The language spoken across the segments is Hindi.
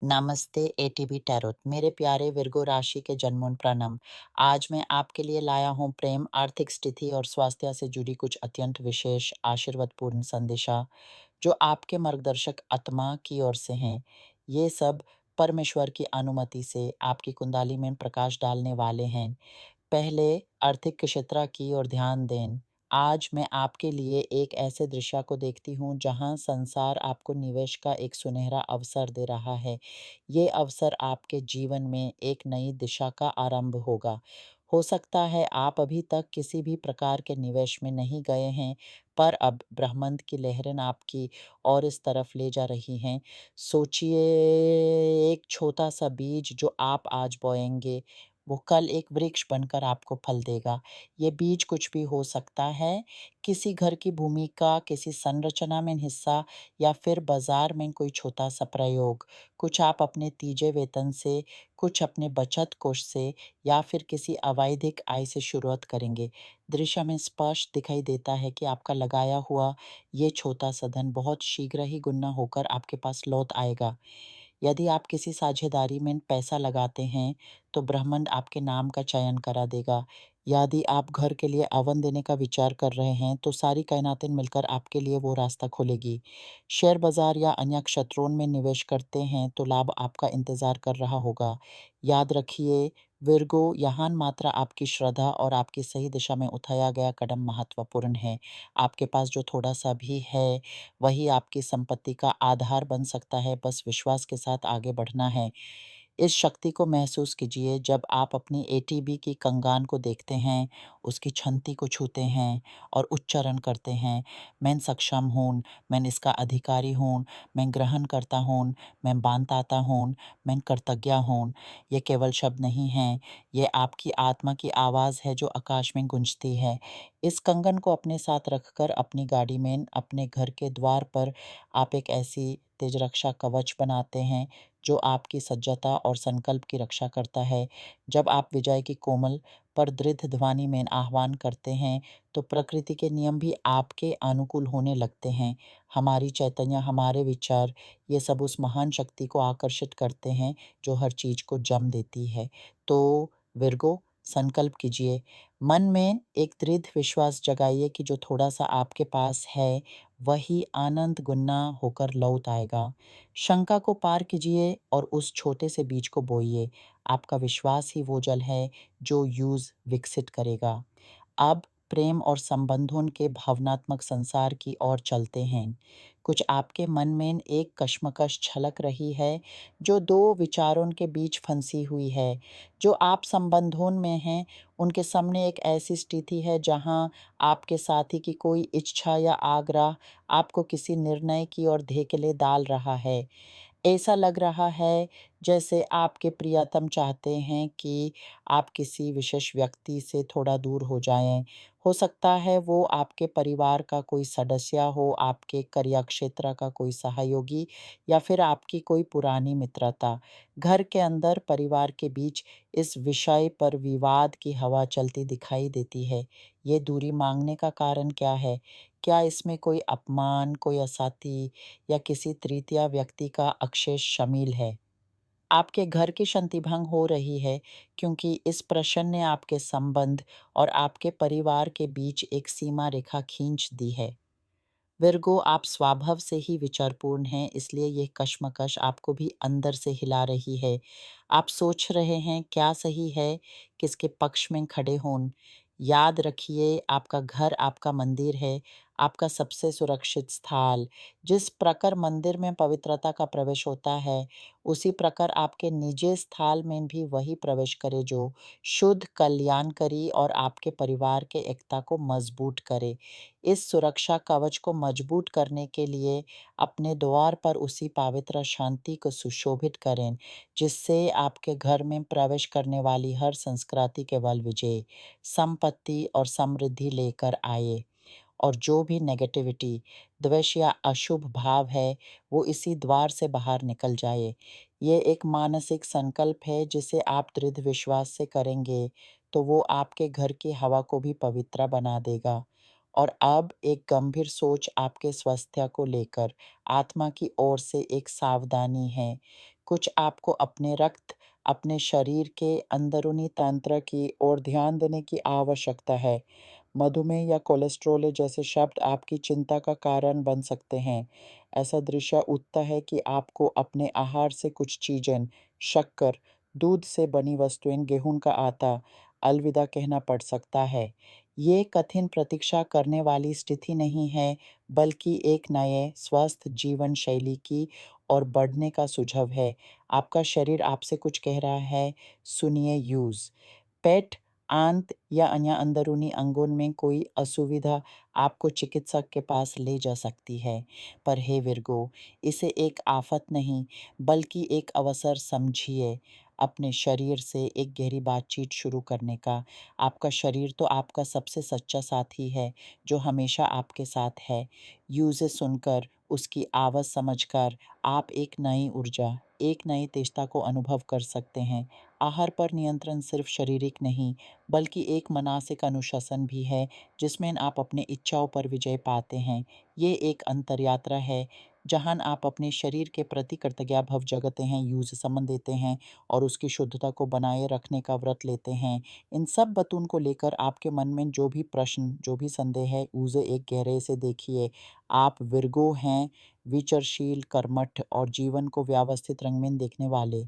नमस्ते एटीबी टैरोट मेरे प्यारे विर्गो राशि के जन्मों प्रणाम। आज मैं आपके लिए लाया हूँ प्रेम, आर्थिक स्थिति और स्वास्थ्य से जुड़ी कुछ अत्यंत विशेष आशीर्वादपूर्ण संदेशा जो आपके मार्गदर्शक आत्मा की ओर से हैं। ये सब परमेश्वर की अनुमति से आपकी कुंडली में प्रकाश डालने वाले हैं। पहले आर्थिक क्षेत्र की ओर ध्यान दें। आज मैं आपके लिए एक ऐसे दृश्य को देखती हूँ जहाँ संसार आपको निवेश का एक सुनहरा अवसर दे रहा है। ये अवसर आपके जीवन में एक नई दिशा का आरंभ होगा। हो सकता है आप अभी तक किसी भी प्रकार के निवेश में नहीं गए हैं, पर अब ब्रह्मांड की लहरें आपकी और इस तरफ ले जा रही हैं। सोचिए, एक छोटा सा बीज जो आप आज बोएंगे वो कल एक वृक्ष बनकर आपको फल देगा। ये बीज कुछ भी हो सकता है, किसी घर की भूमिका, किसी संरचना में हिस्सा या फिर बाजार में कोई छोटा सा प्रयोग। कुछ आप अपने तीजे वेतन से, कुछ अपने बचत कोष से या फिर किसी अवैधिक आय से शुरुआत करेंगे। दृश्य में स्पष्ट दिखाई देता है कि आपका लगाया हुआ ये छोटा सा धन बहुत शीघ्र ही गुना होकर आपके पास लौट आएगा। यदि आप किसी साझेदारी में पैसा लगाते हैं, तो ब्रह्मांड आपके नाम का चयन करा देगा। यदि आप घर के लिए आवन देने का विचार कर रहे हैं, तो सारी कायनातें मिलकर आपके लिए वो रास्ता खोलेगी। शेयर बाजार या अन्य क्षेत्रों में निवेश करते हैं, तो लाभ आपका इंतजार कर रहा होगा। याद रखिए, विर्गो, यहाँ मात्रा आपकी श्रद्धा और आपकी सही दिशा में उठाया गया कदम महत्वपूर्ण है। आपके पास जो थोड़ा सा भी है, वही आपकी संपत्ति का आधार बन सकता है, बस विश्वास के साथ आगे बढ़ना है। इस शक्ति को महसूस कीजिए जब आप अपनी एटीबी की कंगान को देखते हैं, उसकी छंती को छूते हैं और उच्चारण करते हैं, मैं सक्षम हूँ, मैं इसका अधिकारी हूँ, मैं ग्रहण करता हूँ, मैं बांधता हूँ, मैं कृतज्ञ हूँ। ये केवल शब्द नहीं हैं, ये आपकी आत्मा की आवाज़ है जो आकाश में गूंजती है। इस कंगन को अपने साथ रखकर अपनी गाड़ी में, अपने घर के द्वार पर आप एक ऐसी तेज रक्षा कवच बनाते हैं जो आपकी सज्जता और संकल्प की रक्षा करता है। जब आप विजय की कोमल पर दृढ़ ध्वनि में आह्वान करते हैं, तो प्रकृति के नियम भी आपके अनुकूल होने लगते हैं। हमारी चैतन्य, हमारे विचार, ये सब उस महान शक्ति को आकर्षित करते हैं जो हर चीज को जन्म देती है। तो विर्गो, संकल्प कीजिए, मन में एक दृढ़ विश्वास जगाइए कि जो थोड़ा सा आपके पास है, वही आनंद गुना होकर लौट आएगा। शंका को पार कीजिए और उस छोटे से बीज को बोइए। आपका विश्वास ही वो जल है जो यूज विकसित करेगा। अब प्रेम और संबंधों के भावनात्मक संसार की ओर चलते हैं। कुछ आपके मन में एक कश्मकश छलक रही है जो दो विचारों के बीच फंसी हुई है। जो आप संबंधों में हैं, उनके सामने एक ऐसी स्थिति है जहां आपके साथी की कोई इच्छा या आग्रह आपको किसी निर्णय की ओर धकेले डाल रहा है। ऐसा लग रहा है जैसे आपके प्रियतम चाहते हैं कि आप किसी विशेष व्यक्ति से थोड़ा दूर हो जाएं। हो सकता है वो आपके परिवार का कोई सदस्य हो, आपके कार्यक्षेत्र का कोई सहयोगी या फिर आपकी कोई पुरानी मित्रता। घर के अंदर परिवार के बीच इस विषय पर विवाद की हवा चलती दिखाई देती है। ये दूरी मांगने का कारण क्या है? क्या इसमें कोई अपमान, कोई असत्य या किसी तृतीय व्यक्ति का अवशेष शामिल है? आपके घर की शांति भंग हो रही है क्योंकि इस प्रश्न ने आपके संबंध और आपके परिवार के बीच एक सीमा रेखा खींच दी है। विर्गो, आप स्वभाव से ही विचारपूर्ण हैं, इसलिए ये कश्मकश आपको भी अंदर से हिला रही है। आप सोच रहे हैं क्या सही है, किसके पक्ष में खड़े हों। याद रखिए, आपका घर आपका मंदिर है, आपका सबसे सुरक्षित स्थान। जिस प्रकार मंदिर में पवित्रता का प्रवेश होता है, उसी प्रकार आपके निजी स्थान में भी वही प्रवेश करे जो शुद्ध, कल्याणकारी और आपके परिवार के एकता को मजबूत करे। इस सुरक्षा कवच को मजबूत करने के लिए अपने द्वार पर उसी पवित्र शांति को सुशोभित करें, जिससे आपके घर में प्रवेश करने वाली हर संस्कृति केवल विजय, संपत्ति और समृद्धि लेकर आए। और जो भी नेगेटिविटी, द्वेष या अशुभ भाव है, वो इसी द्वार से बाहर निकल जाए। ये एक मानसिक संकल्प है जिसे आप दृढ़ विश्वास से करेंगे, तो वो आपके घर की हवा को भी पवित्र बना देगा। और अब एक गंभीर सोच आपके स्वास्थ्य को लेकर आत्मा की ओर से एक सावधानी है। कुछ आपको अपने रक्त, अपने शरीर के अंदरूनी तंत्र की ओर ध्यान देने की आवश्यकता है। मधुमेह या कोलेस्ट्रॉल जैसे शब्द आपकी चिंता का कारण बन सकते हैं। ऐसा दृश्य उठता है कि आपको अपने आहार से कुछ चीज़ें, शक्कर, दूध से बनी वस्तुएं, गेहूं का आटा, अलविदा कहना पड़ सकता है। ये कठिन प्रतीक्षा करने वाली स्थिति नहीं है, बल्कि एक नए स्वस्थ जीवन शैली की और बढ़ने का सुझाव है। आपका शरीर आपसे कुछ कह रहा है, सुनिए यूज़। पेट, आंत या अन्य अंदरूनी अंगों में कोई असुविधा आपको चिकित्सक के पास ले जा सकती है। पर हे विर्गो, इसे एक आफत नहीं, बल्कि एक अवसर समझिए अपने शरीर से एक गहरी बातचीत शुरू करने का। आपका शरीर तो आपका सबसे सच्चा साथी है, जो हमेशा आपके साथ है। यूज़े सुनकर, उसकी आवाज़ समझकर आप एक नई ऊर्जा, एक नई तेजता को अनुभव कर सकते हैं। आहार पर नियंत्रण सिर्फ शारीरिक नहीं, बल्कि एक मानसिक अनुशासन भी है, जिसमें आप अपनी इच्छाओं पर विजय पाते हैं। ये एक अंतर्यात्रा है, जहाँ आप अपने शरीर के प्रति कृतज्ञता भाव जगाते हैं, यूज़ समन देते हैं और उसकी शुद्धता को बनाए रखने का व्रत लेते हैं। इन सब बातों को लेकर आपके मन में जो भी प्रश्न, जो भी संदेह है, उसे एक गहरे से देखिए। आप विर्गो हैं, विचारशील, कर्मठ और जीवन को व्यवस्थित रंग में देखने वाले।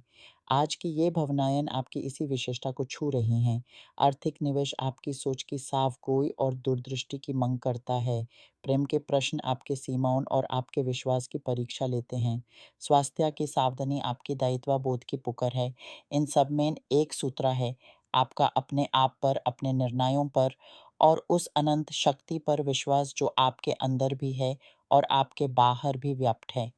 आज की ये भावनाएँ आपकी इसी विशेषता को छू रही हैं। आर्थिक निवेश आपकी सोच की साफ गोई और दूरदृष्टि की माँग करता है। प्रेम के प्रश्न आपके सीमाओं और आपके विश्वास की परीक्षा लेते हैं। स्वास्थ्य की सावधानी आपकी दायित्व बोध की पुकार है। इन सब में एक सूत्र है, आपका अपने आप पर, अपने निर्णयों पर और उस अनंत शक्ति पर विश्वास जो आपके अंदर भी है और आपके बाहर भी व्याप्त है।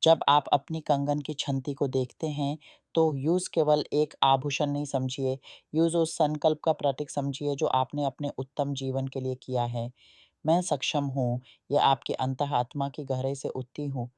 जब आप अपनी कंगन की छंती को देखते हैं, तो यूज़ केवल एक आभूषण नहीं समझिए, यूज़ उस संकल्प का प्रतीक समझिए जो आपने अपने उत्तम जीवन के लिए किया है। मैं सक्षम हूँ, यह आपकी अंतः आत्मा की गहराई से उठती हूँ